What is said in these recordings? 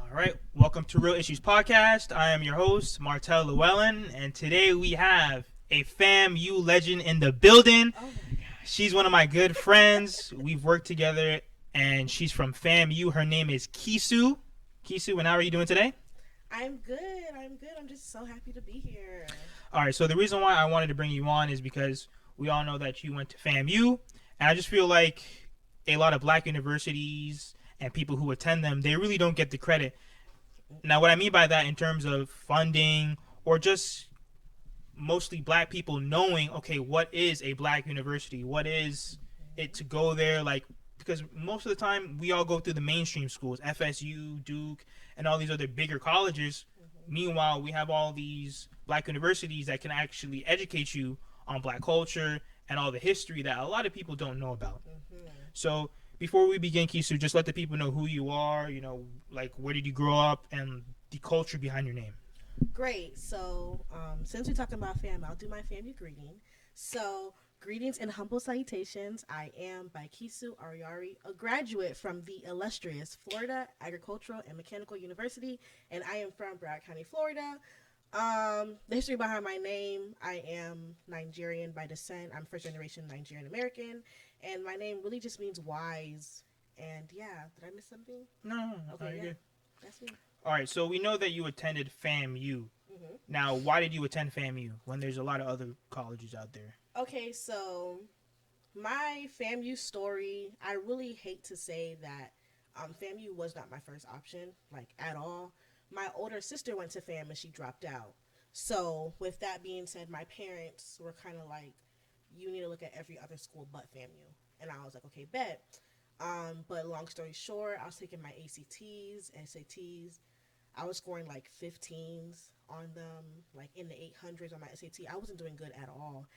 All right, welcome to Real Issues Podcast. I am your host, Martel Llewellyn, and today we have a FAMU legend in the building. Oh my gosh. She's one of my good friends. We've worked together, and she's from FAMU. Her name is KISU. KISU, and how are you doing today? I'm good. I'm just so happy to be here. All right, so the reason why I wanted to bring you on is because we all know that you went to FAMU, and I just feel like a lot of black universities and people who attend them, they really don't get the credit. Now, what I mean by that in terms of funding or just mostly black people knowing, okay, what is a black university? What is it to go there? Like, because most of the time we all go through the mainstream schools, FSU, Duke, and all these other bigger colleges. Meanwhile, we have all these black universities that can actually educate you on black culture and all the history that a lot of people don't know about. So before we begin, Kisu, just let the people know who you are, like where did you grow up and the culture behind your name. Great. So, since we're talking about fam, I'll do my family greeting. So, greetings and humble salutations. I am Baikisu Ariori, a graduate from the illustrious Florida Agricultural and Mechanical University, and I am from Broward County, Florida. The history behind my name, I am Nigerian by descent. I'm first generation Nigerian American, and my name really just means wise. And yeah, did I miss something? No, Okay, you're yeah, good. that's me. All right, so we know that you attended FAMU. Now, why did you attend FAMU when there's a lot of other colleges out there? Okay, so my FAMU story, I really hate to say that FAMU was not my first option, like at all. My older sister went to FAM and she dropped out. So, with that being said, my parents were kind of like, you need to look at every other school but FAMU. And I was like, okay, bet. But long story short, I was taking my ACTs, SATs. I was scoring like 15s on them, like in the 800s on my SAT. I wasn't doing good at all.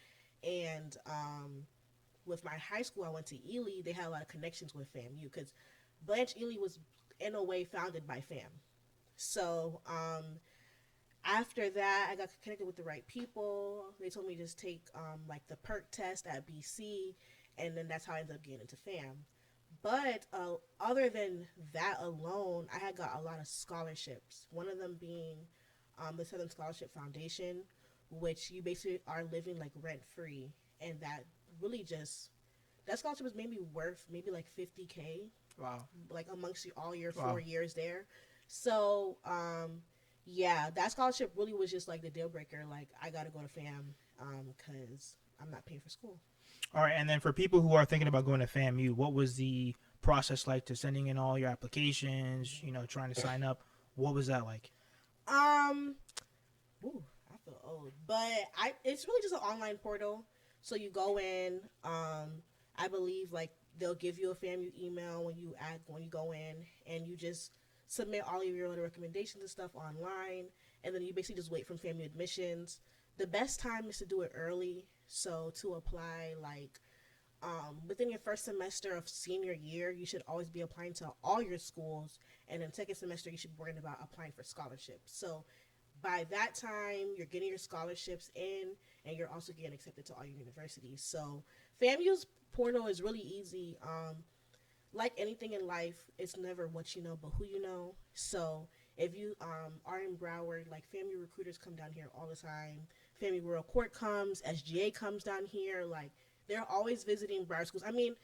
And with my high school, I went to Ely. They had a lot of connections with FAMU because Blanche Ely was in a way founded by FAM. So after that, I got connected with the right people. They told me to just take like the PERT test at BC, and then that's how I ended up getting into FAM. But other than that alone, I had got a lot of scholarships. One of them being the Southern Scholarship Foundation, which you basically are living like rent free, and that really just that scholarship was maybe worth maybe like 50K, Wow. like amongst you all your Wow. 4 years there. So yeah, that scholarship really was just like the deal breaker. Like I got to go to FAM because I'm not paying for school. All right, and then for people who are thinking about going to FAMU, what was the process like to sending in all your applications, trying to sign up? What was that like? Um, ooh, I feel old, but it's really just an online portal. So you go in. I believe like they'll give you a FAMU email when you go in, and you just submit all of your other recommendations and stuff online, and then you basically just wait from FAMU admissions. The best time is to do it early. So to apply like within your first semester of senior year, you should always be applying to all your schools, and then second semester you should be worrying about applying for scholarships. So by that time, you're getting your scholarships in, and you're also getting accepted to all your universities. So FAMU's portal is really easy. Like anything in life, it's never what you know, but who you know. So if you are in Broward, like FAMU recruiters come down here all the time. FAMU Rural Court comes, SGA comes down here. Like they're always visiting Broward schools. I mean,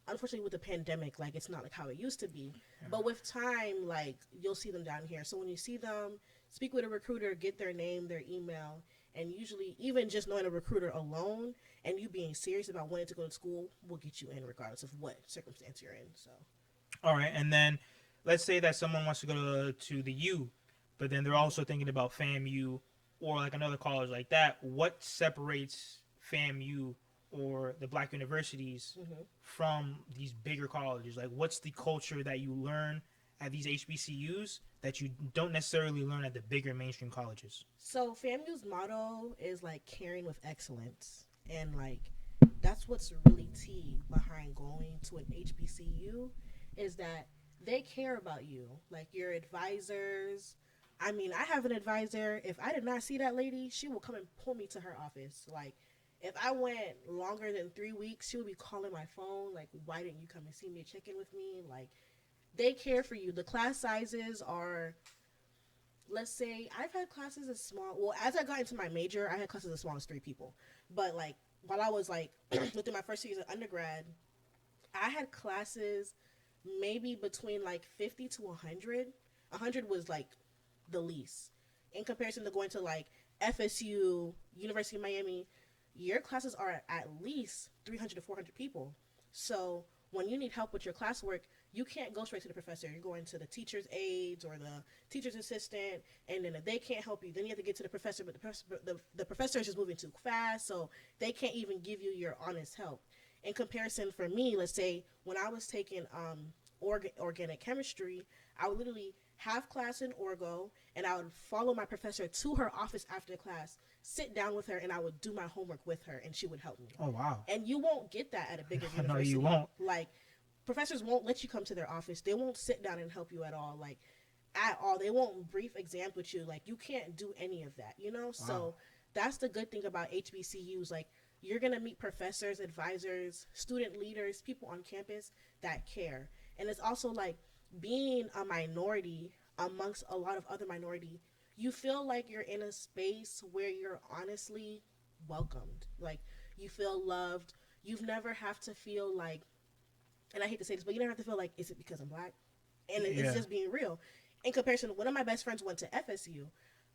unfortunately with the pandemic, like it's not like how it used to be. Yeah. But with time, like you'll see them down here. So when you see them, speak with a recruiter, get their name, their email, and usually even just knowing a recruiter alone and you being serious about wanting to go to school will get you in regardless of what circumstance you're in. So All right, and then let's say that someone wants to go to the U, but then they're also thinking about FAMU or like another college like that. What separates FAMU or the black universities from these bigger colleges? Like, what's the culture that you learn at these HBCUs that you don't necessarily learn at the bigger mainstream colleges? So FAMU's motto is like caring with excellence, and like that's what's really key behind going to an HBCU is that they care about you, like your advisors. I mean, I have an advisor. If I did not see that lady, she will come and pull me to her office. Like, if I went longer than 3 weeks, she would be calling my phone. Like, why didn't you come and see me, check in with me? Like, They care for you. The class sizes are, let's say, I've had classes as small. Well, as I got into my major, I had classes as small as 3 people. But like while I was like within my first years of undergrad, I had classes maybe between like 50 to 100. 100 was like the least in comparison to going to like FSU, University of Miami. Your classes are at least 300 to 400 people. So when you need help with your classwork, you can't go straight to the professor. You're going to the teacher's aides or the teacher's assistant, and then if they can't help you, then you have to get to the professor. But the professor is just moving too fast, so they can't even give you your honest help. In comparison, for me, let's say when I was taking organic chemistry, I would literally have class in Orgo, and I would follow my professor to her office after class, sit down with her, and I would do my homework with her, and she would help me. Oh wow. And you won't get that at a bigger No, university. you won't. Like, professors won't let you come to their office. They won't sit down and help you at all. Like, at all. They won't brief exams with you. Like, you can't do any of that, you know? Wow. So that's the good thing about HBCUs. Like, you're going to meet professors, advisors, student leaders, people on campus that care. And it's also like being a minority amongst a lot of other minority, you feel like you're in a space where you're honestly welcomed. Like, you feel loved. You've never have to feel like, and I hate to say this, but you never have to feel like, is it because I'm black? And it's just being real. In comparison, one of my best friends went to FSU,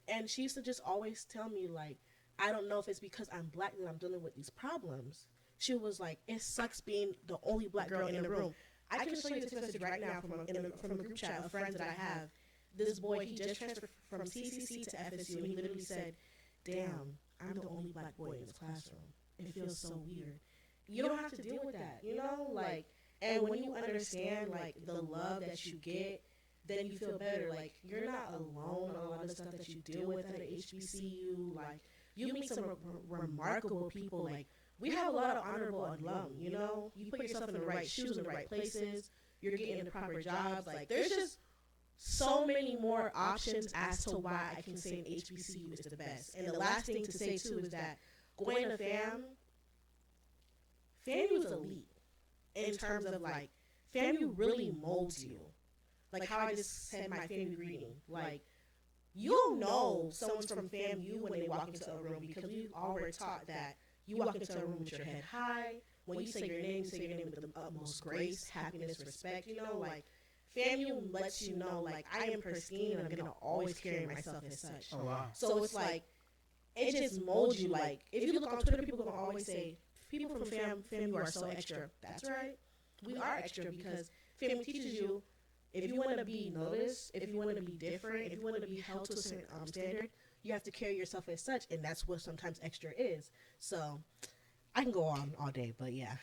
and she used to just always tell me, like, I don't know if it's because I'm black that I'm dealing with these problems. She was like, it sucks being the only black girl in the room. I can show you this message right now from a group chat of friends that I have. This boy, he just transferred from CCC to FSU, and he literally said, damn, I'm the only black boy in this classroom. It feels so weird. You don't have to deal with that, you know? Like, and when you understand, like, the love that you get, then you feel better. Like, you're not alone on a lot of the stuff that you deal with at an HBCU. Like, you meet some remarkable people. Like, we have a lot of honorable alum, you know? You put yourself in the right shoes in the right places. You're getting the proper jobs. Like, there's just so many more options as to why I can say an HBCU is the best. And the last thing to say, too, is that going to FAMU is elite in terms of, like, FAMU really molds you. Like how I just said my FAMU greeting. Like, you'll know someone's from FAMU when they walk into a room, because we all were taught that you walk into a room with your head high. When you say your name with the utmost grace, happiness, respect, you know, like, FAMU lets you know, like, I am pristine and I'm going to always carry myself as such. Oh, wow. So it's like, it just molds you. Like, if you look on Twitter, people will always say, people from FAMU are so extra. That's right. We are extra because FAMU teaches you, if you want to be noticed, if you want to be different, if you want to be held to a certain standard, you have to carry yourself as such, and that's what sometimes extra is. So I can go on all day, but yeah.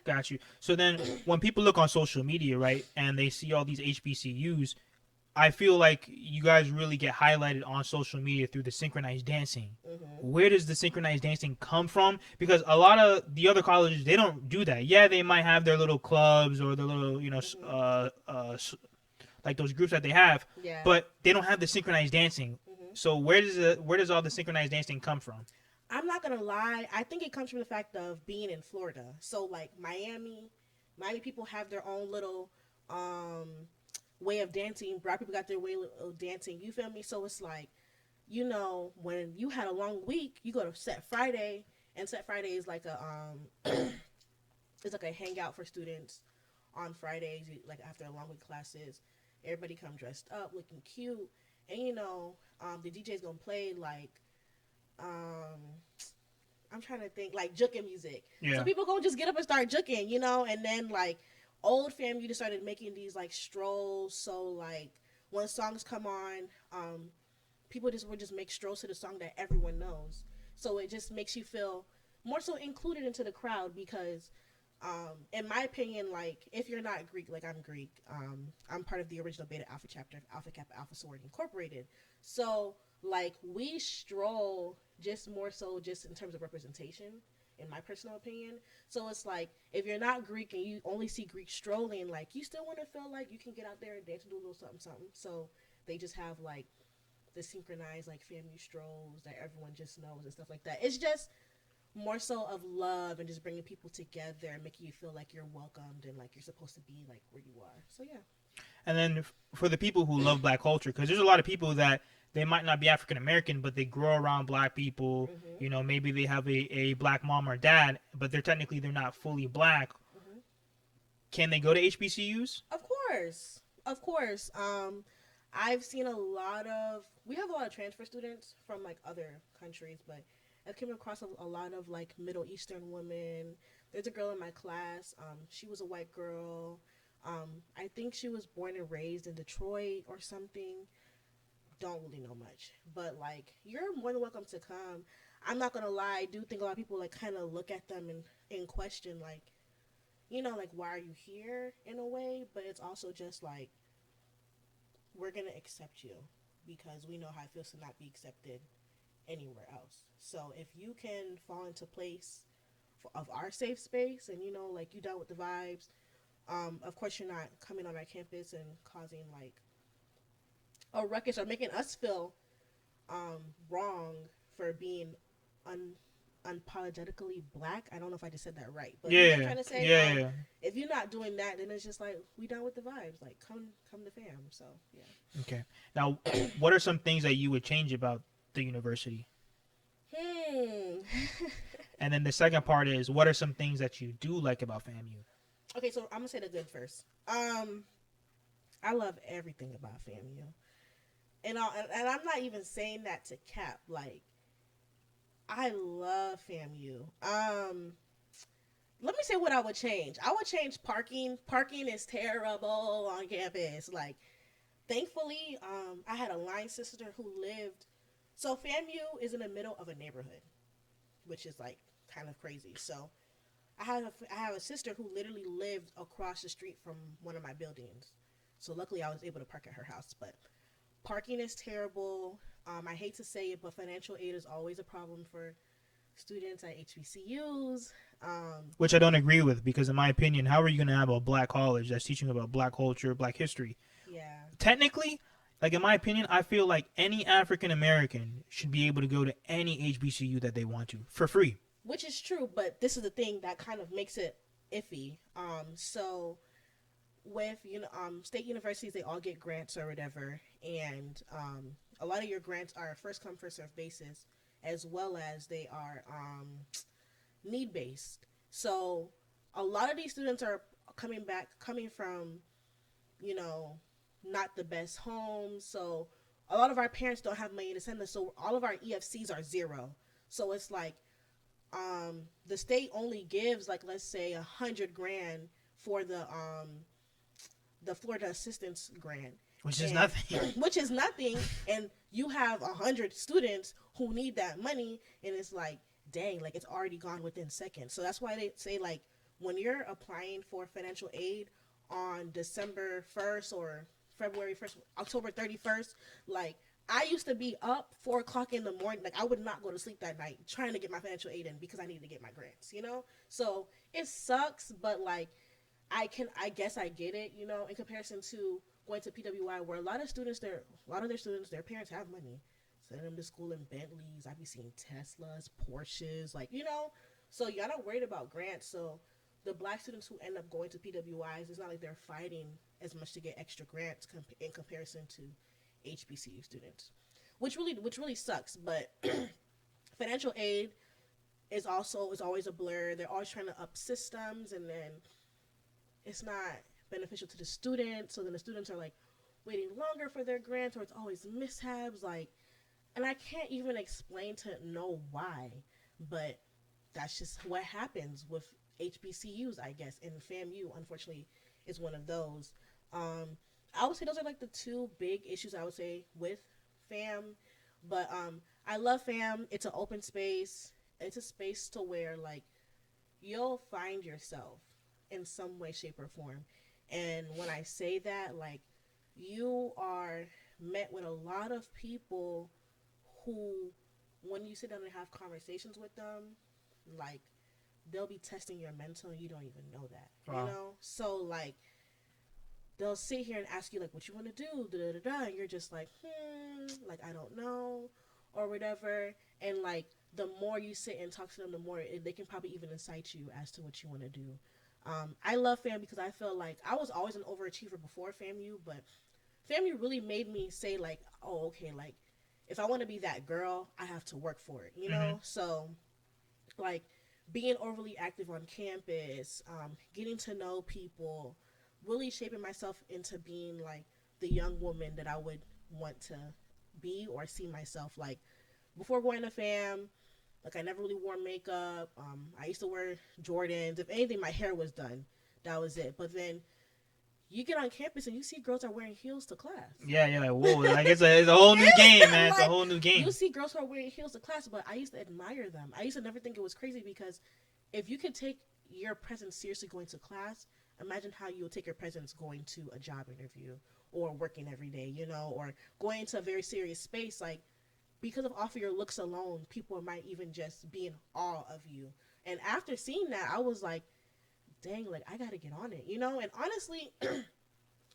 Got you. So then when people look on social media, right, and they see all these HBCUs, I feel like you guys really get highlighted on social media through the synchronized dancing. Mm-hmm. Where does the synchronized dancing come from? Because a lot of the other colleges, they don't do that. Yeah, they might have their little clubs or their little, you know, like those groups that they have, but they don't have the synchronized dancing. Mm-hmm. So where does all the synchronized dancing come from? I'm not gonna lie. I think it comes from the fact of being in Florida. So like Miami people have their own little way of dancing. Black people got their way of dancing. You feel me? So it's like, you know, when you had a long week, you go to Set Friday, and Set Friday is like a it's like a hangout for students on Fridays. Like after a long week of classes, everybody come dressed up, looking cute, and you know, the DJ's gonna play like I'm trying to think, like juking music. Yeah. So people gonna just get up and start juking, you know, and then like old FAMU just started making these like strolls. So like when songs come on, people would just make strolls to the song that everyone knows. So it just makes you feel more so included into the crowd because, in my opinion, like if you're not Greek, like I'm Greek, I'm part of the original Beta Alpha chapter of Alpha Kappa Alpha Sorority Incorporated. So like we stroll just more so just in terms of representation, in my personal opinion. So it's like if you're not Greek and you only see Greek strolling, like you still want to feel like you can get out there and dance and do a little something something. So they just have like the synchronized like FAMU strolls that everyone just knows and stuff like that. It's just more so of love and just bringing people together and making you feel like you're welcomed and like you're supposed to be like where you are. So yeah. And then for the people who love black culture, because there's a lot of people that they might not be African American, but they grow around black people. Mhm. You know, maybe they have a black mom or dad, but they're not fully black. Mhm. Can they go to HBCUs? Of course. Of course. I've seen a lot of we have a lot of transfer students from like other countries, but I've came across a lot of like Middle Eastern women. There's a girl in my class. She was a white girl. I think she was born and raised in Detroit or something. Don't really know much, but like you're more than welcome to come. I'm not gonna lie. I do think a lot of people like kind of look at them and in question, like like why are you here in a way, but it's also just like we're gonna accept you because we know how it feels to not be accepted anywhere else. So if you can fall into place of our safe space and like you dealt with the vibes, of course you're not coming on our campus and causing like a ruckus or making us feel wrong for being un unapologetically black. I don't know if I just said that right, but you know what I'm Yeah, trying to say. yeah. If you're not doing that, then it's just like we done with the vibes. Like come to fam. So yeah. Okay. Now, what are some things that you would change about the university? Hmm. And then the second part is, what are some things that you do like about FAMU? Okay, so I'm gonna say the good first. I love everything about FAMU, and I'm not even saying that to cap. Like, I love FAMU. Let me say what I would change. I would change parking. Parking is terrible on campus. Like, thankfully, I had a line sister who lived. So FAMU is in the middle of a neighborhood, which is like kind of crazy. So I have a sister who literally lived across the street from one of my buildings. So luckily, I was able to park at her house. But parking is terrible. I hate to say it, but financial aid is always a problem for students at HBCUs. Which I don't agree with because, in my opinion, how are you going to have a black college that's teaching about black culture, black history? Yeah, Technically, like in my opinion, I feel like any African American should be able to go to any HBCU that they want to for free. which is true, but this is the thing that kind of makes it iffy. So with state universities, they all get grants or whatever, and a lot of your grants are first come first serve basis, as well as they are need based. So a lot of these students are coming from you know not the best homes. So a lot of our parents don't have money to send us. So all of our EFCs are zero. So it's like the state only gives like let's say 100 grand for the Florida assistance grant, Which is and nothing. which is nothing, and you have 100 students who need that money, and it's like, dang, like it's already gone within seconds. So that's why they say like when you're applying for financial aid on December 1st or February 1st, October 31st, like I used to be up 4 o'clock in the morning. Like I would not go to sleep that night trying to get my financial aid in because I needed to get my grants. So it sucks, but like I guess I get it, in comparison to going to PWI where a lot of their students, their parents have money. Sending them to school in Bentleys. I be seeing Teslas, Porsches, so y'all not worried about grants. So the black students who end up going to PWIs, it's not like they're fighting as much to get extra grants in comparison to HBCU students, which really sucks. But financial aid is always a blur. They're always trying to up systems, and then it's not beneficial to the students. So then the students are like waiting longer for their grants, or it's always mishaps. And I can't even explain to know why, but that's just what happens with HBCUs, I guess. And FAMU, unfortunately, is one of those. I would say those are like the two big issues I would say with FAM. But I love FAM. It's an open space. It's a space to where like you'll find yourself in some way, shape, or form. And when I say that, like you are met with a lot of people who, when you sit down and have conversations with them, like they'll be testing your mental and you don't even know that. Wow. So like they'll sit here and ask you like what you want to do, da da da, and you're just like, like I don't know, or whatever. And like the more you sit and talk to them, the more they can probably even incite you as to what you want to do. I love FAM because I feel like I was always an overachiever before FAMU, but FAMU really made me say like, oh, okay, like if I want to be that girl, I have to work for it, you Mm-hmm. know? So like being overly active on campus, getting to know people, really shaping myself into being like the young woman that I would want to be or see myself like before going to FAM. Like I never really wore makeup. I used to wear Jordans. If anything, my hair was done. That was it. But then you get on campus and you see girls are wearing heels to class. Yeah, yeah, like whoa, like it's a whole new game, man. It's a Like whole new you game. see girls who are wearing heels to class, but I used to admire them. I used to never think it was crazy because if you could take your presence seriously going to class, imagine how you would take your presence going to a job interview or working every day, you know, or going into a very serious space. Like because of off of your looks alone, people might even just be in awe of you. And after seeing that, I was like, dang, like I gotta get on it, you know. And honestly,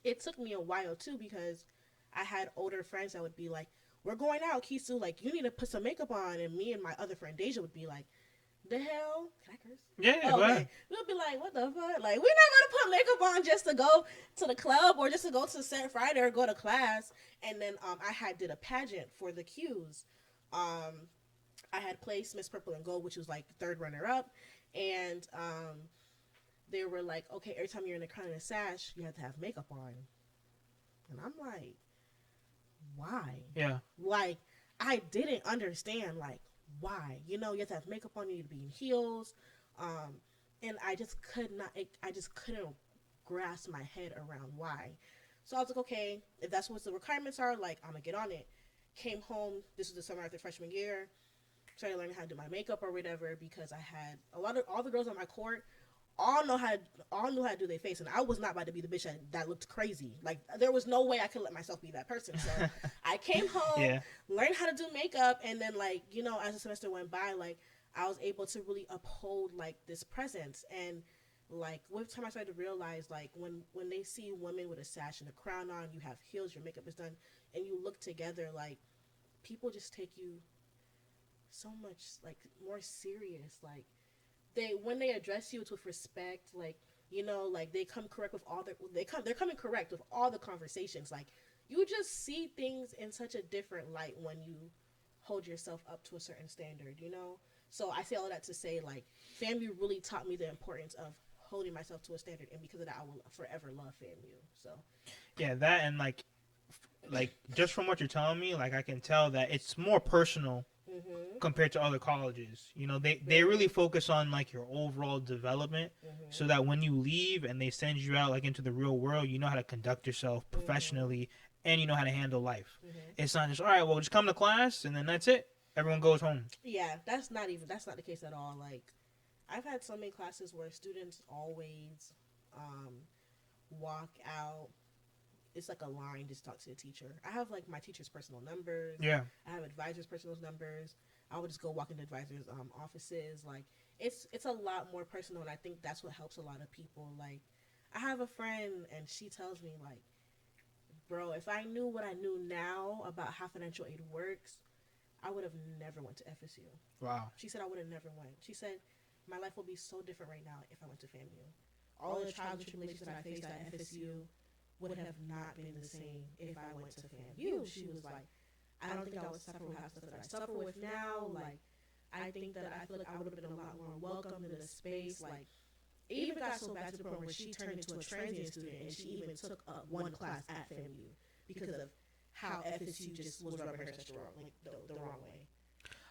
it took me a while too because I had older friends that would be like, "We're going out, Kisu. Like, you need to put some makeup on." And me and my other friend Deja would be like, "The hell? Can I curse?" Yeah, yeah, Oh, go okay. ahead. We'll be like, "What the fuck? Like, we're not gonna put makeup on just to go to the club or just to go to Saturday Friday or go to class." And then I had did a pageant for the Q's. Um, I had placed Miss Purple and Gold, which was like third runner up, and they were like, "Okay, every time you're in a crown and a sash, you have to have makeup on." And I'm like, why? Yeah, Like, I didn't understand, like, why. You know, you have to have makeup on, you need to be in heels. Um, and I just could not, I just couldn't grasp my head around why. So I was like, okay, if that's what the requirements are, like, I'm gonna get on it. Came home, this was the summer after freshman year, started learning how to do my makeup or whatever because I had a lot of, all the girls on my court all know how to, all knew how to do their face, and I was not about to be the bitch that looked crazy. Like there was no way I could let myself be that person. So I came home, yeah, learned how to do makeup, and then like you know, as the semester went by, like I was able to really uphold like this presence. And like with time I started to realize like when they see women with a sash and a crown on, you have heels, your makeup is done, and you look together, like people just take you so much like more serious. Like they when they address you, it's with respect. Like you know, like they come correct with all their they're coming correct with all the conversations. Like you just see things in such a different light when you hold yourself up to a certain standard. You know, so I say all that to say like FAMU really taught me the importance of holding myself to a standard, and because of that, I will forever love FAMU. So yeah. That and like just from what you're telling me, like I can tell that it's more personal mm-hmm. compared to other colleges. You know, they Very. really focus on like your overall development, so Mm-hmm. that when you leave and they send you out like into the real world, you know how to conduct yourself Mm-hmm. professionally and you know how to handle life. Mm-hmm. It's not just all right. Well, just come to class and then that's it. Everyone goes home. Yeah, that's not the case at all. Like I've had so many classes where students always um, walk out. It's like a line just talk to the teacher. I have like my teacher's personal numbers. Yeah. I have advisors' personal numbers. I would just go walk into advisors' offices. Like it's a lot more personal, and I think that's what helps a lot of people. Like I have a friend, and she tells me like, bro, if I knew what I knew now about how financial aid works, I would have never went to FSU. Wow. She said I would have never went. She said my life will be so different right now if I went to FAMU. All the trials and tribulations that I faced at FSU would have not been the same if I went to FAMU. She was like, I don't think I would suffer with half the stuff that I suffer with now. Like, I think that I feel like I would have been a lot more welcomed in the space. Like, it even got so bad to the point where she turned into a transient student and she even took one class at FAMU because of how FSU just was rubbing her such wrong, like the wrong way.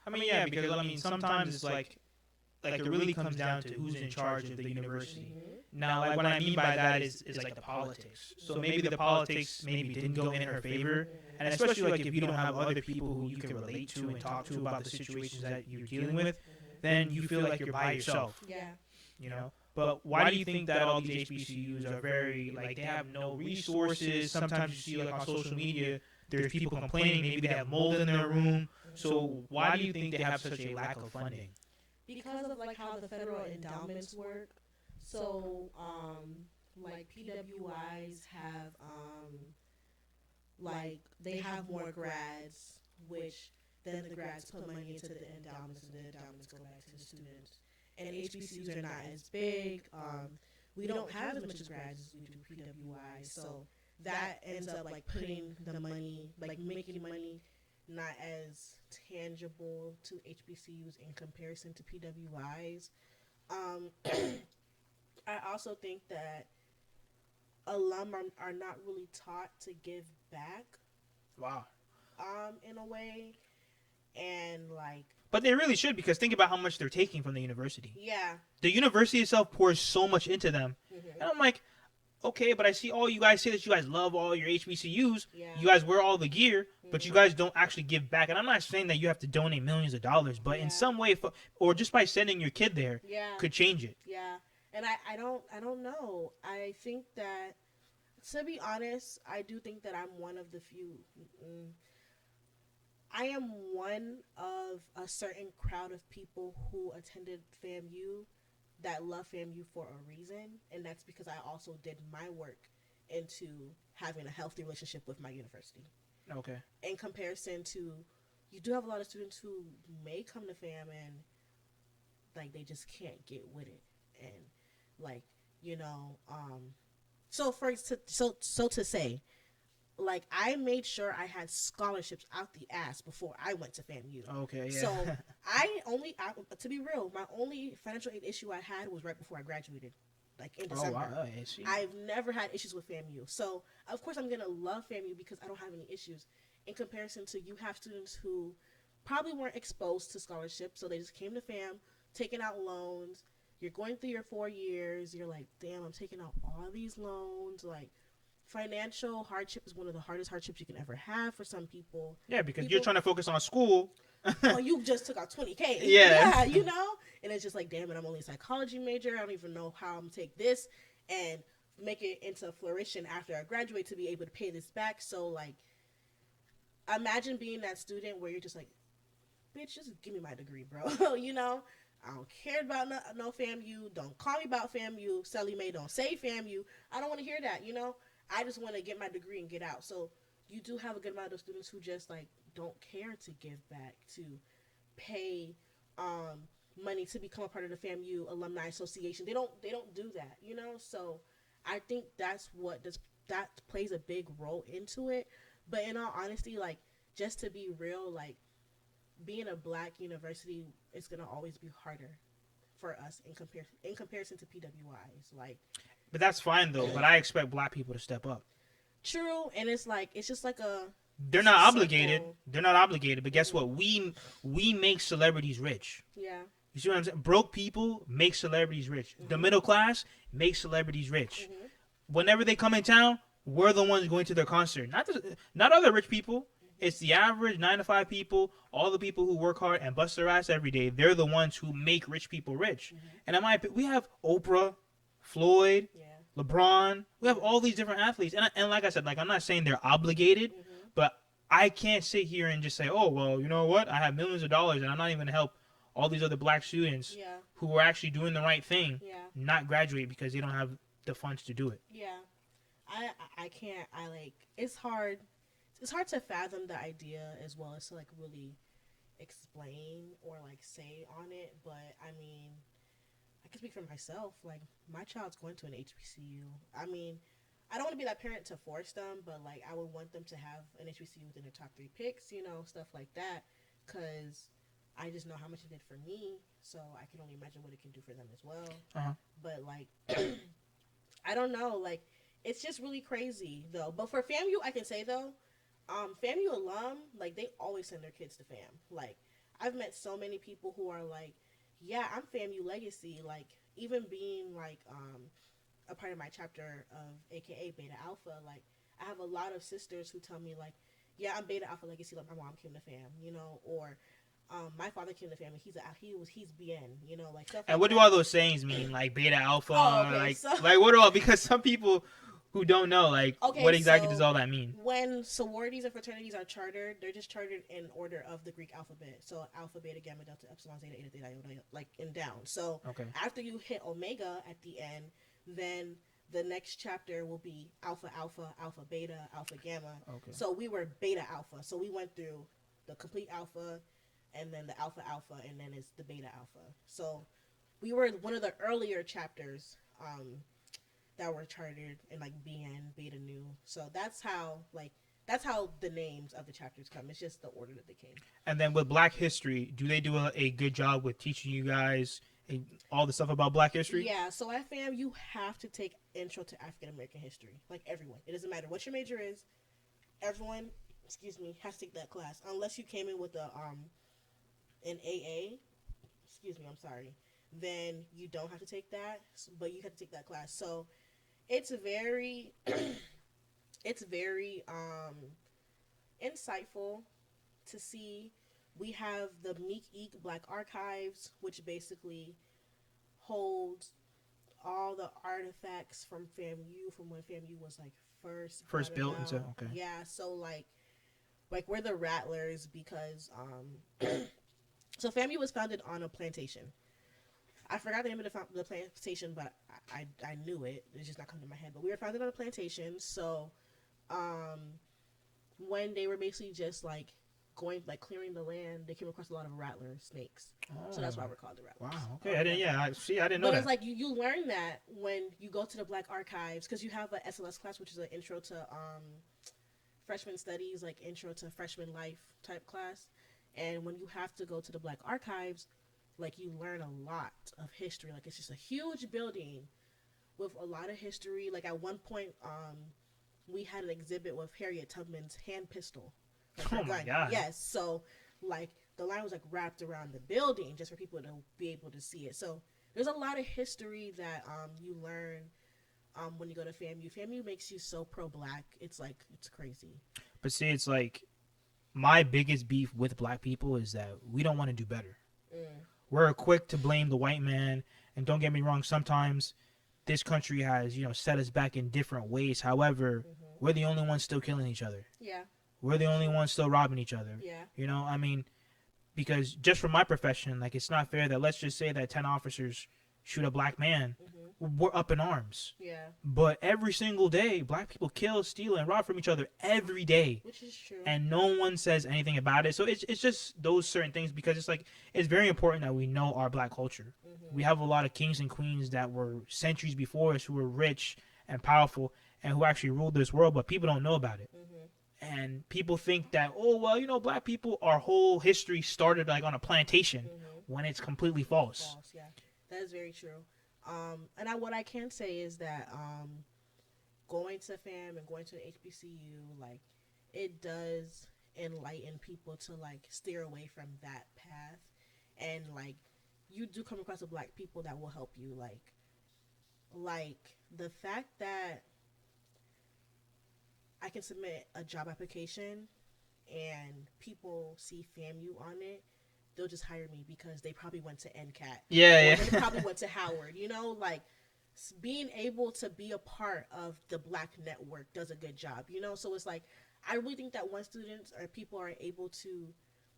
I mean, yeah, because I mean sometimes it's like it really comes down to who's in charge of the university. Mm-hmm. Now, like what I mean by that is like the politics. So maybe the politics maybe didn't go in her favor, and especially like if you don't have other people who you can relate to and talk to about the situations that you're dealing with, then you feel like you're by yourself. Yeah. You know. But why do you think that all these HBCUs are very like they have no resources? Sometimes you see like on social media, there's people complaining maybe they have mold in their room. So why do you think they have such a lack of funding? Because of like how the federal endowments work. So, like PWIs have, like they have more grads, which then the grads put money into the endowments, and the endowments go back to the students. And HBCUs are not as big. We don't have as much as grads as we do PWI, so that ends up like putting the money, like making money not as tangible to HBCUs in comparison to PWIs. Um, I also think that alum are not really taught to give back Wow. in a way, and like, But they really should, because think about how much they're taking from the university. yeah. The university itself pours so much into them. Mm-hmm. And I'm like, okay, but I see all you guys say that you guys love all your HBCUs. Yeah. You guys wear all the gear, Mm-hmm. but you guys don't actually give back. And I'm not saying that you have to donate millions of dollars, but in some way, or just by sending your kid there, could change it. Yeah. And I don't know. I think that, to be honest, I do think that I'm one of the few. I am one of a certain crowd of people who attended FAMU that love FAMU for a reason, and that's because I also did my work into having a healthy relationship with my university. Okay. In comparison to, you do have a lot of students who may come to FAM and like they just can't get with it, and like, you know, so to say, like, I made sure I had scholarships out the ass before I went to FAMU. Okay, yeah. So to be real, my only financial aid issue I had was right before I graduated, like in December. Oh, wow. I've never had issues with FAMU. So, of course, I'm going to love FAMU because I don't have any issues. In comparison to, you have students who probably weren't exposed to scholarships, so they just came to FAM, taking out loans. You're going through your 4 years. You're like, damn, I'm taking out all these loans. Like, financial hardship is one of the hardest hardships you can ever have for some people. Yeah, because you're trying to focus on school. Oh, you just took out $20K. Yeah. Yeah, you know? And it's just like, damn it, I'm only a psychology major. I don't even know how I'm going to take this and make it into flourishing after I graduate to be able to pay this back. So, like, imagine being that student where you're just like, bitch, just give me my degree, bro. You know? I don't care about no FAMU. Don't call me about FAMU. Sally Mae, don't say FAMU. I don't want to hear that, you know? I just want to get my degree and get out. So you do have a good amount of students who just like don't care to give back, to pay money to become a part of the FAMU Alumni Association. They don't do that, you know? So I think that plays a big role into it. But in all honesty, like, just to be real, like, being a Black university is going to always be harder for us in comparison to PWIs. Like, but that's fine though. But I expect Black people to step up. True, and it's just like a. They're not obligated. They're not obligated. But guess what? We make celebrities rich. Yeah. You see what I'm saying? Broke people make celebrities rich. Mm-hmm. The middle class makes celebrities rich. Mm-hmm. Whenever they come in town, we're the ones going to their concert. Not other rich people. It's the average 9-to-5 people, all the people who work hard and bust their ass every day. They're the ones who make rich people rich. Mm-hmm. And we have Oprah, Floyd, LeBron. We have all these different athletes. And like I said, like, I'm not saying they're obligated, but I can't sit here and just say, oh, well, you know what? I have millions of dollars and I'm not even going to help all these other Black students who are actually doing the right thing not graduate because they don't have the funds to do it. Yeah. I can't. It's hard. It's hard to fathom the idea as well as to, like, really explain or, like, say on it. But, I mean, I can speak for myself. Like, my child's going to an HBCU. I mean, I don't want to be that parent to force them, but, like, I would want them to have an HBCU within their top 3 picks, you know, stuff like that. Because I just know how much it did for me. So I can only imagine what it can do for them as well. Uh-huh. But, like, I don't know. Like, it's just really crazy, though. But for FAMU, I can say, though, FAMU alum, like, they always send their kids to FAM. Like, I've met so many people who are like, yeah, I'm FAMU legacy. Like, even being, like, a part of my chapter of AKA Beta Alpha, like, I have a lot of sisters who tell me, like, yeah, I'm Beta Alpha legacy. Like, my mom came to FAM, you know, or my father came to FAM and he's BN, you know, like, stuff. And what do all those sayings mean? Like Beta Alpha, okay, like what do all? Because some people who don't know, like, what exactly does all that mean? When sororities and fraternities are chartered, they're just chartered in order of the Greek alphabet. So alpha, beta, gamma, delta, epsilon, zeta, eta, theta, iota, like, and down. So after you hit omega at the end, then the next chapter will be alpha, alpha, alpha, beta, alpha, gamma. Okay. So we were beta alpha. So we went through the complete alpha, and then the alpha alpha, and then it's the beta alpha. So we were one of the earlier chapters that were chartered in like BN, beta nu. So that's how the names of the chapters come. It's just the order that they came. And then with Black History, do they do a good job with teaching you guys all the stuff about Black History? Yeah, so at FAM, you have to take Intro to African American History. Like everyone. It doesn't matter what your major is. Everyone, excuse me, has to take that class. Unless you came in with an AA, excuse me, I'm sorry, then you don't have to take that, but you have to take that class. So it's very, it's very insightful to see. We have the Meek Eek Black Archives, which basically holds all the artifacts from FAMU, from when FAMU was like first built about. into, okay. Yeah, so like we're the rattlers because so FAMU was founded on a plantation. I forgot the name of the plantation, but I knew it. It's just not coming to my head. But we were founded on a plantation. So when they were basically just like going like clearing the land, they came across a lot of rattler snakes. Oh. So that's why we're called the rattlers. Wow. Okay. I didn't know but that. it's like you learn that when you go to the Black Archives, because you have a SLS class, which is an intro to freshman studies, like intro to freshman life type class. And when you have to go to the Black Archives, like you learn a lot of history. Like it's just a huge building with a lot of history. Like at one point, we had an exhibit with Harriet Tubman's hand pistol. Like oh my God. Yes. So like the line was like wrapped around the building just for people to be able to see it. So there's a lot of history that you learn when you go to FAMU. FAMU makes you so pro-Black. It's like it's crazy. But see, it's like my biggest beef with Black people is that we don't want to do better. We're quick to blame the white man, and don't get me wrong, sometimes this country has, set us back in different ways. However, we're the only ones still killing each other. Yeah. We're the only ones still robbing each other. Yeah. I mean, because just for my profession, like it's not fair that let's just say that 10 officers shoot a Black man. We're up in arms. Yeah. But every single day, Black people kill, steal, and rob from each other every day. Which is true. And no one says anything about it. So it's just those certain things, because it's like it's very important that we know our Black culture. We have a lot of kings and queens that were centuries before us who were rich and powerful and who actually ruled this world, but people don't know about it. And people think that, oh, well, Black people, our whole history started like on a plantation, when it's completely false. Yeah. That is very true. And what I can say is that going to FAM and going to HBCU, like, it does enlighten people to, like, steer away from that path. And, like, you do come across Black people that will help you. Like the fact that I can submit a job application and people see FAMU on it, they'll just hire me because they probably went to NCAT. Yeah. They probably went to Howard. Like being able to be a part of the Black network does a good job. So it's like I really think that once students or people are able to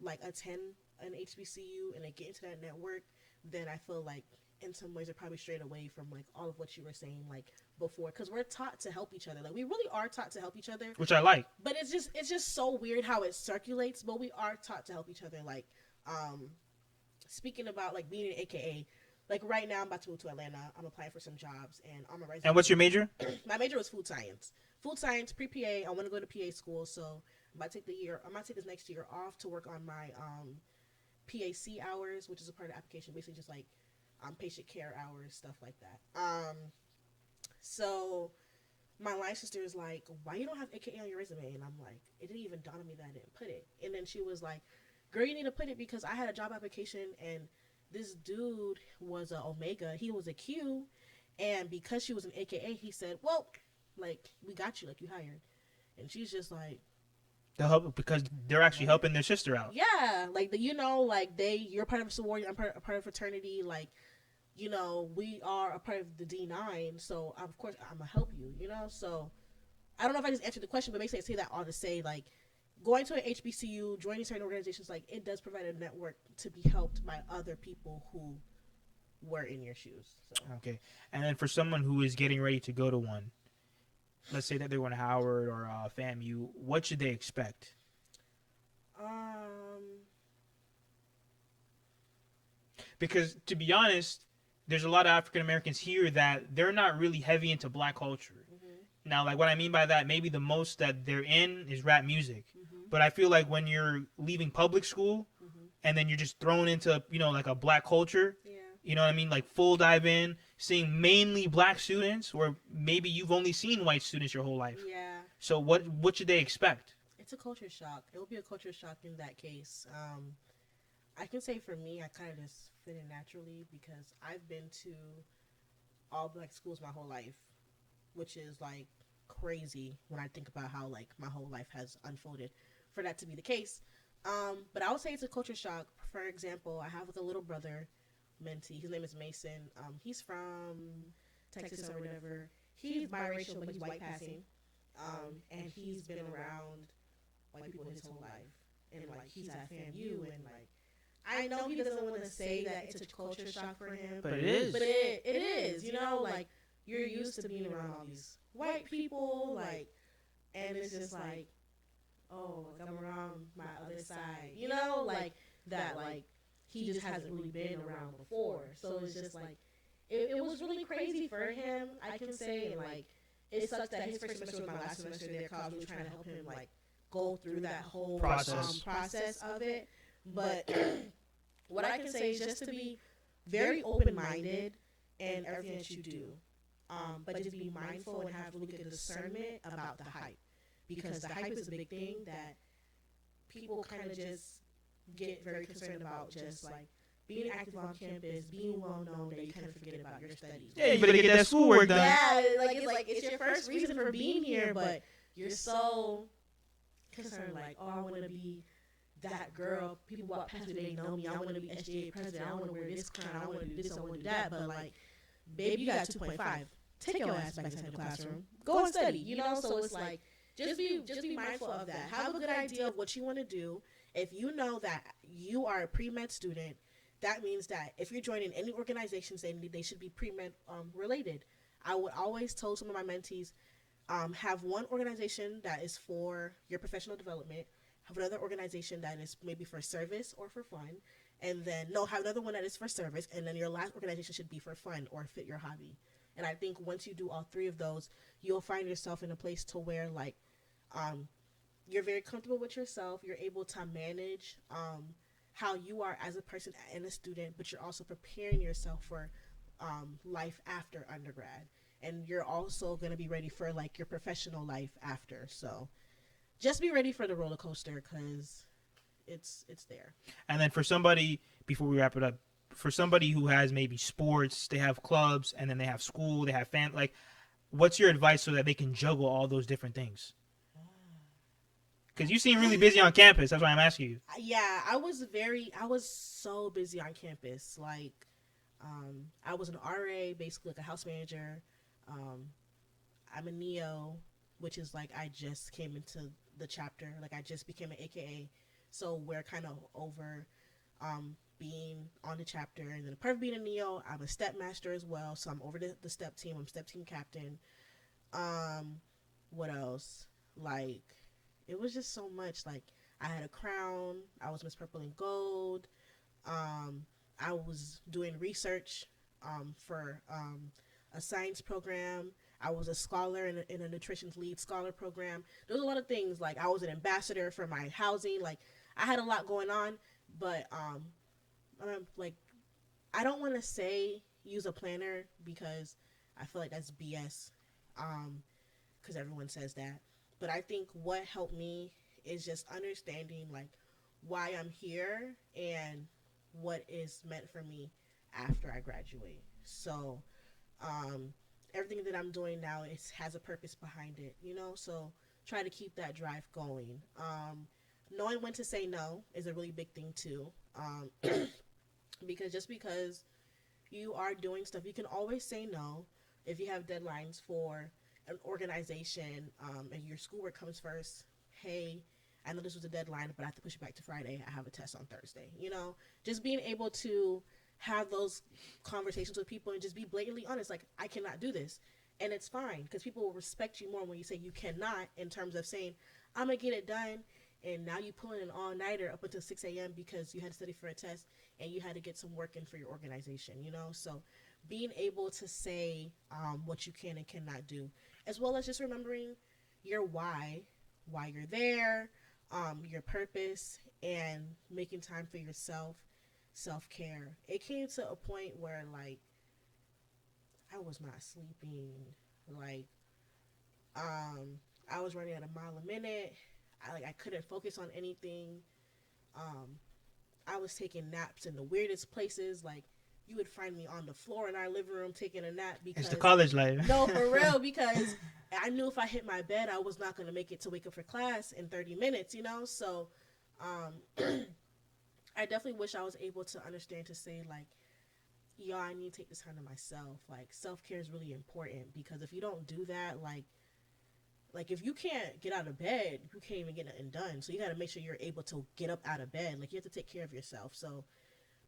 like attend an HBCU and they get into that network, then I feel like in some ways they're probably strayed away from like all of what you were saying like before, because we're taught to help each other. Like we really are taught to help each other, which I like. But it's just so weird how it circulates. But we are taught to help each other. Like speaking about like being an AKA, like right now I'm about to move to Atlanta. I'm applying for some jobs and I'm a resident. And what's your major? My major was food science. Food science, pre-PA. I want to go to PA school, so I'm about to take this next year off to work on my PAC hours, which is a part of the application, basically just like patient care hours, stuff like that. So my line sister is like, why you don't have AKA on your resume? And I'm like, it didn't even dawn on me that I didn't put it. And then she was like, girl, you need to put it because I had a job application and this dude was a Omega, he was a Q, and because she was an AKA, he said, well, like, we got you, like, you hired. And she's just like, they'll help because they're actually helping their sister out. Yeah, like, you're part of a sorority, I'm part of a fraternity, like, we are a part of the D9, so of course I'm gonna help you, so I don't know if I just answered the question, but basically I say that all to say, like, going to an HBCU, joining certain organizations, like, it does provide a network to be helped by other people who were in your shoes. So. Okay. And then for someone who is getting ready to go to one, let's say that they're going to Howard or FAMU, what should they expect? Um, Because to be honest, there's a lot of African Americans here that they're not really heavy into black culture. mhm, Now, like what I mean by that, maybe the most that they're in is rap music. mhm, But I feel like when you're leaving public school mhm. and then you're just thrown into, like a black culture, Yeah. you know what I mean? Like full dive in, seeing mainly black students, or maybe you've only seen white students your whole life. Yeah. So what should they expect? It's a culture shock. It will be a culture shock in that case. I can say for me, I kind of just fit in naturally because I've been to all black schools my whole life, which is like crazy when I think about how like my whole life has unfolded for that to be the case. But I would say it's a culture shock. For example, I have like a little brother, mentee. His name is Mason. He's from Texas or whatever. He's biracial, but he's white passing. And he's been around white people his whole life. And like he's at FAMU and like I know he doesn't want to say that it's a culture shock for him. But it is. But it is, you know, like you're used to being around all these white people, like and it's just like, oh, like I'm around my other side. You know, like that like he just hasn't really been around before. So it's just like it was really crazy for him, I can say, and like it sucks that his first semester was my last semester there because I was really trying to help him like go through that whole process of it. But what I can say is just to be very open minded in everything that you do. But just be mindful and have really good discernment about the hype. Because the hype is a big thing that people kind of just get very concerned about, just like being active on campus, being well known, that you kind of forget about your studies. Yeah, you better get that schoolwork done. Yeah, like it's your first reason for being here, but you're so concerned, like, oh, I want to be that girl. People walk past me, they know me. I want to be SGA president. I want to wear this crown. I want to do this. I want to do that. But like, babe, you got 2.5. Take your ass back inside the classroom. Go and study. You know. So it's like just be mindful of that. Have a good idea of what you want to do. If you know that you are a pre-med student, that means that if you're joining any organizations, they should be pre-med related. I would always tell some of my mentees, have one organization that is for your professional development, have another organization that is maybe for service or for fun, and then have another one that is for service, and then your last organization should be for fun or fit your hobby. And I think once you do all three of those, you'll find yourself in a place to where like you're very comfortable with yourself. You're able to manage how you are as a person and a student, but you're also preparing yourself for life after undergrad. And you're also going to be ready for like your professional life after. So just be ready for the roller coaster because it's there. And then for somebody, before we wrap it up, for somebody who has maybe sports, they have clubs, and then they have school, they have like, what's your advice so that they can juggle all those different things? Because you seem really busy on campus. That's why I'm asking you. Yeah, I was so busy on campus. Like, I was an RA, basically like a house manager. I'm a Neo, which is like I just came into the chapter. Like I just became an AKA. So we're kind of over being on the chapter. And then part of being a Neo, I'm a step master as well. So I'm over the step team. I'm step team captain. What else? Like, it was just so much. Like, I had a crown. I was Miss Purple and Gold. I was doing research for a science program. I was a scholar in a nutrition lead scholar program. There was a lot of things. Like, I was an ambassador for my housing. Like, I had a lot going on. But, like, I don't want to say use a planner because I feel like that's BS. Because everyone says that. But I think what helped me is just understanding, like, why I'm here and what is meant for me after I graduate. So, everything that I'm doing now has a purpose behind it, you know? So, try to keep that drive going. Knowing when to say no is a really big thing, too. Because just because you are doing stuff, you can always say no if you have deadlines for an organization and your schoolwork comes first. Hey, I know this was a deadline, but I have to push it back to Friday. I have a test on Thursday. You know, just being able to have those conversations with people and just be blatantly honest. Like, I cannot do this. And it's fine because people will respect you more when you say you cannot, in terms of saying, I'm going to get it done. and now you pulling an all-nighter up until 6 a.m. because you had to study for a test and you had to get some work in for your organization, you know? So being able to say what you can and cannot do, as well as just remembering your why you're there, your purpose, and making time for yourself, self-care. It came to a point where, like, I was not sleeping. Like, I was running at a mile a minute. I couldn't focus on anything. Um, I was taking naps in the weirdest places. Like, you would find me on the floor in our living room taking a nap because It's the college life. no, for real, because I knew if I hit my bed, I was not going to make it to wake up for class in 30 minutes, you know? So, I definitely wish I was able to understand to say, like, yo, I need to take this time to myself. Like, self-care is really important because if you don't do that, like if you can't get out of bed, you can't even get nothing done. So you got to make sure you're able to get up out of bed. Like, you have to take care of yourself. So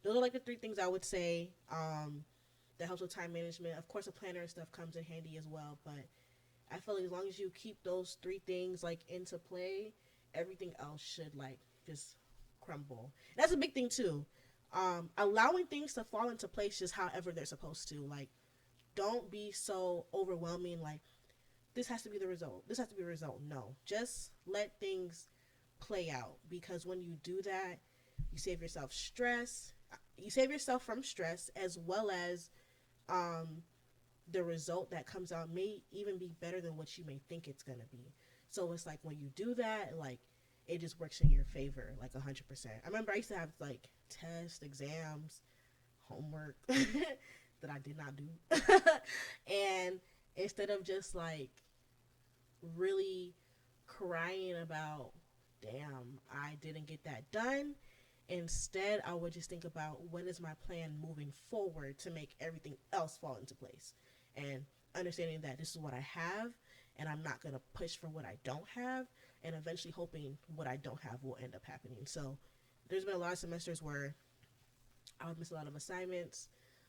those are like the three things I would say that helps with time management. Of course, a planner and stuff comes in handy as well. But I feel like as long as you keep those three things like into play, everything else should like just crumble. And that's a big thing too. Allowing things to fall into place just however they're supposed to. Like, don't be so overwhelming. Like, this has to be the result. This has to be the result. No, just let things play out because when you do that, you save yourself stress. You save yourself from stress as well as the result that comes out may even be better than what you may think it's gonna be. So it's like when you do that, like it just works in your favor, like 100%. I remember I used to have like tests, exams, homework that I did not do, and instead of just like really crying about, damn, I didn't get that done. Instead, I would just think about what is my plan moving forward to make everything else fall into place. And understanding that this is what I have, and I'm not going to push for what I don't have, and eventually hoping what I don't have will end up happening. So there's been a lot of semesters where I would miss a lot of assignments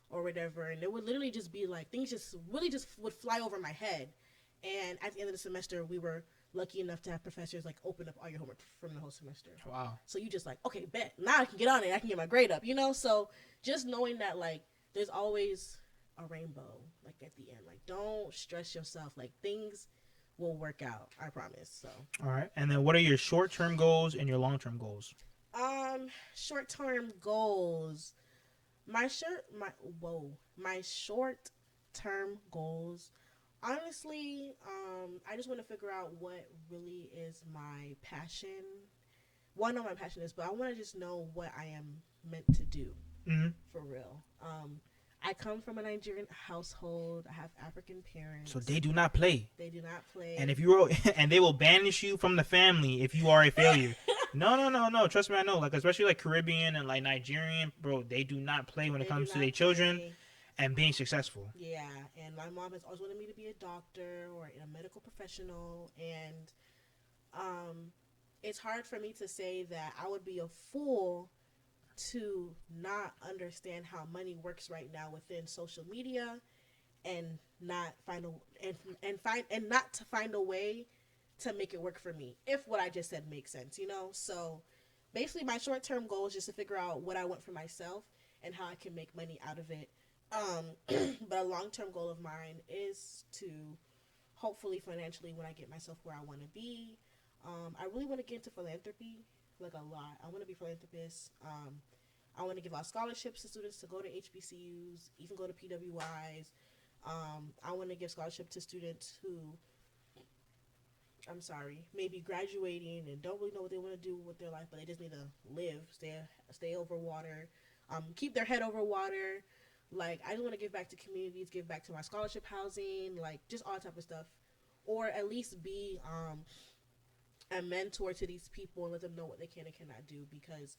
or whatever, and it would literally just be like things just really just would fly over my head. And at the end of the semester, we were lucky enough to have professors like open up all your homework from the whole semester. Wow. So you just like, okay, bet now I can get on it. I can get my grade up, you know. So just knowing that like there's always a rainbow like at the end. Like, don't stress yourself. Like, things will work out. I promise. So. All right. And then what are your short-term goals and your long-term goals? Short-term goals. My short-term goals. Honestly, I just want to figure out what really is my passion. Well, I know my passion is, but I want to just know what I am meant to do. Mm-hmm. For real. I come from a Nigerian household. I have African parents. So they do not play. They do not play. And if you are, and they will banish you from the family if you are a failure. No. Trust me, I know. Like, especially like Caribbean and like Nigerian, bro, they do not play when it comes to their children and being successful. Yeah, and my mom has always wanted me to be a doctor or a medical professional, and it's hard for me to say that I would be a fool to not understand how money works right now within social media and not find a way to make it work for me if what I just said makes sense, you know. So basically my short-term goal is just to figure out what I want for myself and how I can make money out of it. But a long-term goal of mine is to hopefully financially, when I get myself where I want to be, I really want to get into philanthropy, like a lot. I want to be a philanthropist. I want to give out scholarships to students to go to HBCU'S, even go to PWI's. I want to give scholarship to students who, maybe graduating and don't really know what they want to do with their life, but they just need to live, stay over water, keep their head over water. Like, I just want to give back to communities, give back to my scholarship housing, like, just all type of stuff. Or at least be a mentor to these people and let them know what they can and cannot do, because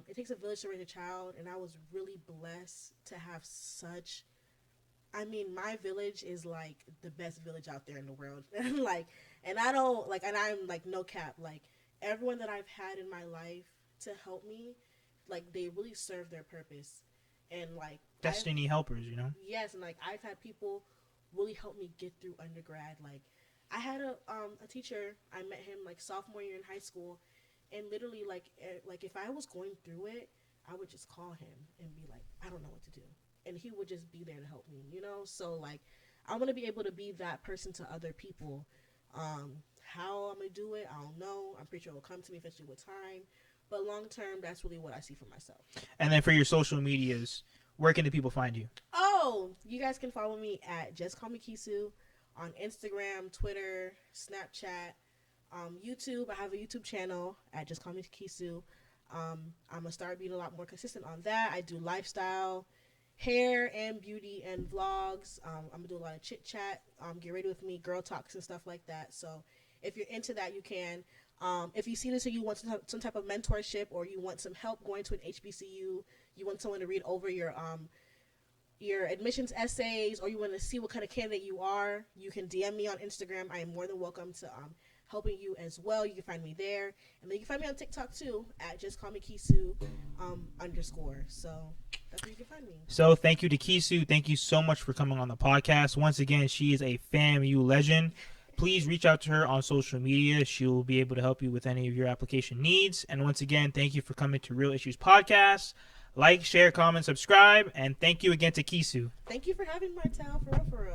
it takes a village to raise a child, and I was really blessed to have such... I mean, my village is, like, the best village out there in the world. Like, and I don't, like, and I'm, like, no cap. Like, everyone that I've had in my life to help me, like, they really serve their purpose. And, like... Destiny helpers, you know? Yes, and, like, I've had people really help me get through undergrad. Like, I had a teacher. I met him like sophomore year in high school, and literally like if I was going through it, I would just call him and be like, I don't know what to do, and he would just be there to help me. So like I want to be able to be that person to other people. How I'm gonna do it, I don't know. I'm pretty sure it will come to me eventually with time. But long term, that's really what I see for myself. And then for your social medias, where can the people find you? Oh, you guys can follow me at Justcallmekisu on Instagram, Twitter, Snapchat, YouTube. I have a YouTube channel at Justcallmekisu. I'm gonna start being a lot more consistent on that. I do lifestyle, hair and beauty and vlogs. I'm gonna do a lot of chit chat. Get ready with me, girl talks and stuff like that. So if you're into that, you can. If you see this and you want some type of mentorship, or you want some help going to an HBCU, you want someone to read over your admissions essays, or you want to see what kind of candidate you are, you can DM me on Instagram. I am more than welcome to helping you as well. You can find me there, and then you can find me on TikTok too at Justcallmekisu _ So that's where you can find me. So thank you to KISU. Thank you so much for coming on the podcast. Once again, she is a FAMU legend. Please reach out to her on social media. She will be able to help you with any of your application needs. And once again, thank you for coming to Real Issues Podcast. Like, share, comment, subscribe, and thank you again to KISU. Thank you for having me, Martel. For real, for real.